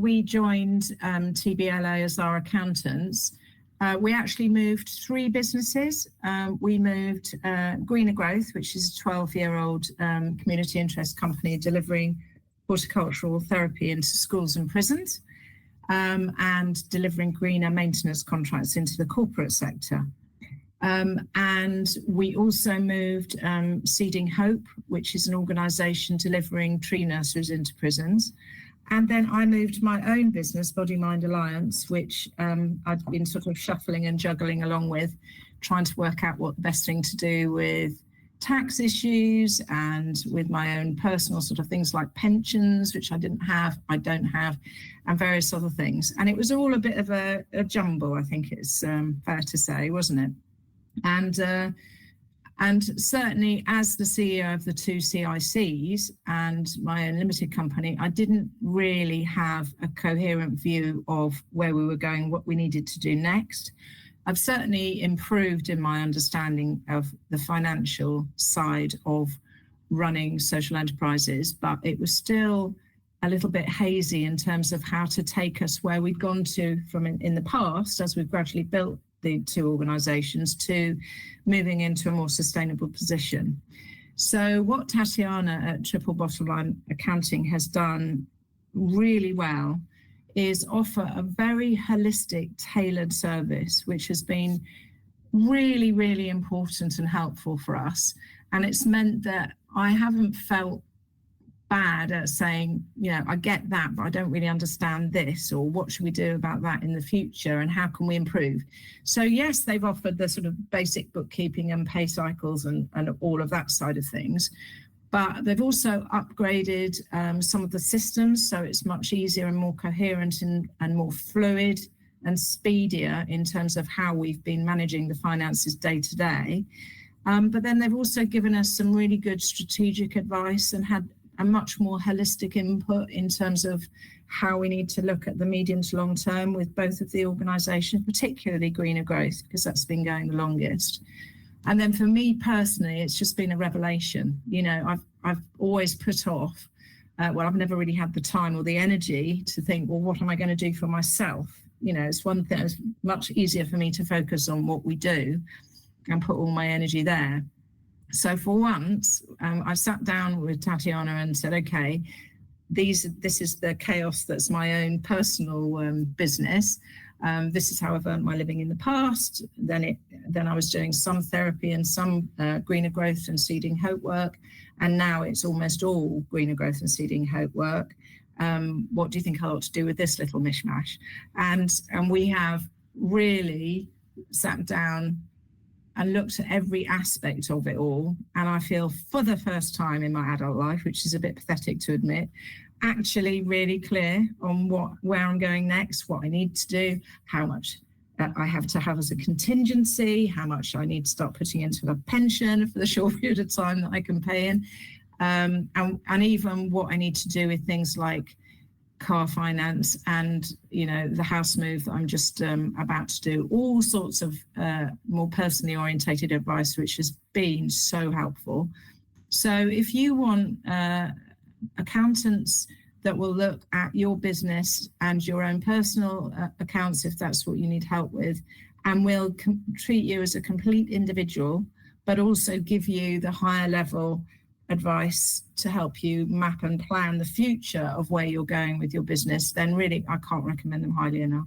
we joined TBLA as our accountants, we actually moved 3 businesses. We moved Greener Growth, which is a 12-year-old community interest company delivering horticultural therapy into schools and prisons, and delivering greener maintenance contracts into the corporate sector. And we also moved Seeding Hope, which is an organisation delivering tree nurseries into prisons. And then I moved my own business, Body Mind Alliance, which I'd been sort of shuffling and juggling along with, trying to work out what the best thing to do with tax issues and with my own personal sort of things like pensions, which I don't have, and various other things. And it was all a bit of a jumble, I think it's fair to say, wasn't it? And certainly as the CEO of the 2 CICs and my own limited company, I didn't really have a coherent view of where we were going, what we needed to do next. I've certainly improved in my understanding of the financial side of running social enterprises, but it was still a little bit hazy in terms of how to take us where we'd gone to from in the past as we've gradually built the 2 organisations to moving into a more sustainable position. So what Tatiana at Triple Bottom Line Accounting has done really well is offer a very holistic, tailored service, which has been really, really important and helpful for us. And it's meant that I haven't felt bad at saying, I get that, but I don't really understand this, or what should we do about that in the future, and how can we improve? So yes, they've offered the sort of basic bookkeeping and pay cycles and all of that side of things, but they've also upgraded some of the systems, so it's much easier and more coherent and more fluid and speedier in terms of how we've been managing the finances day to day. But then they've also given us some really good strategic advice and had a much more holistic input in terms of how we need to look at the medium to long term with both of the organisations, particularly Greener Growth, because that's been going the longest. And then for me personally, it's just been a revelation. I've always put off, I've never really had the time or the energy to think, well, what am I going to do for myself? It's one thing, it's much easier for me to focus on what we do and put all my energy there. So for once, I sat down with Tatiana and said, okay, this is the chaos that's my own personal business. This is how I've earned my living in the past. Then I was doing some therapy and some Greener Growth and Seeding Hope work. And now it's almost all Greener Growth and Seeding Hope work. What do you think I ought to do with this little mishmash? And we have really sat down and looked at every aspect of it all. And I feel for the first time in my adult life, which is a bit pathetic to admit, actually really clear on where I'm going next, what I need to do, how much I have to have as a contingency, how much I need to start putting into a pension for the short period of time that I can pay in, and even what I need to do with things like car finance and the house move that I'm just about to do, all sorts of more personally orientated advice, which has been so helpful. So if you want accountants that will look at your business and your own personal accounts, if that's what you need help with, and will treat you as a complete individual, but also give you the higher level advice to help you map and plan the future of where you're going with your business, then really I can't recommend them highly enough.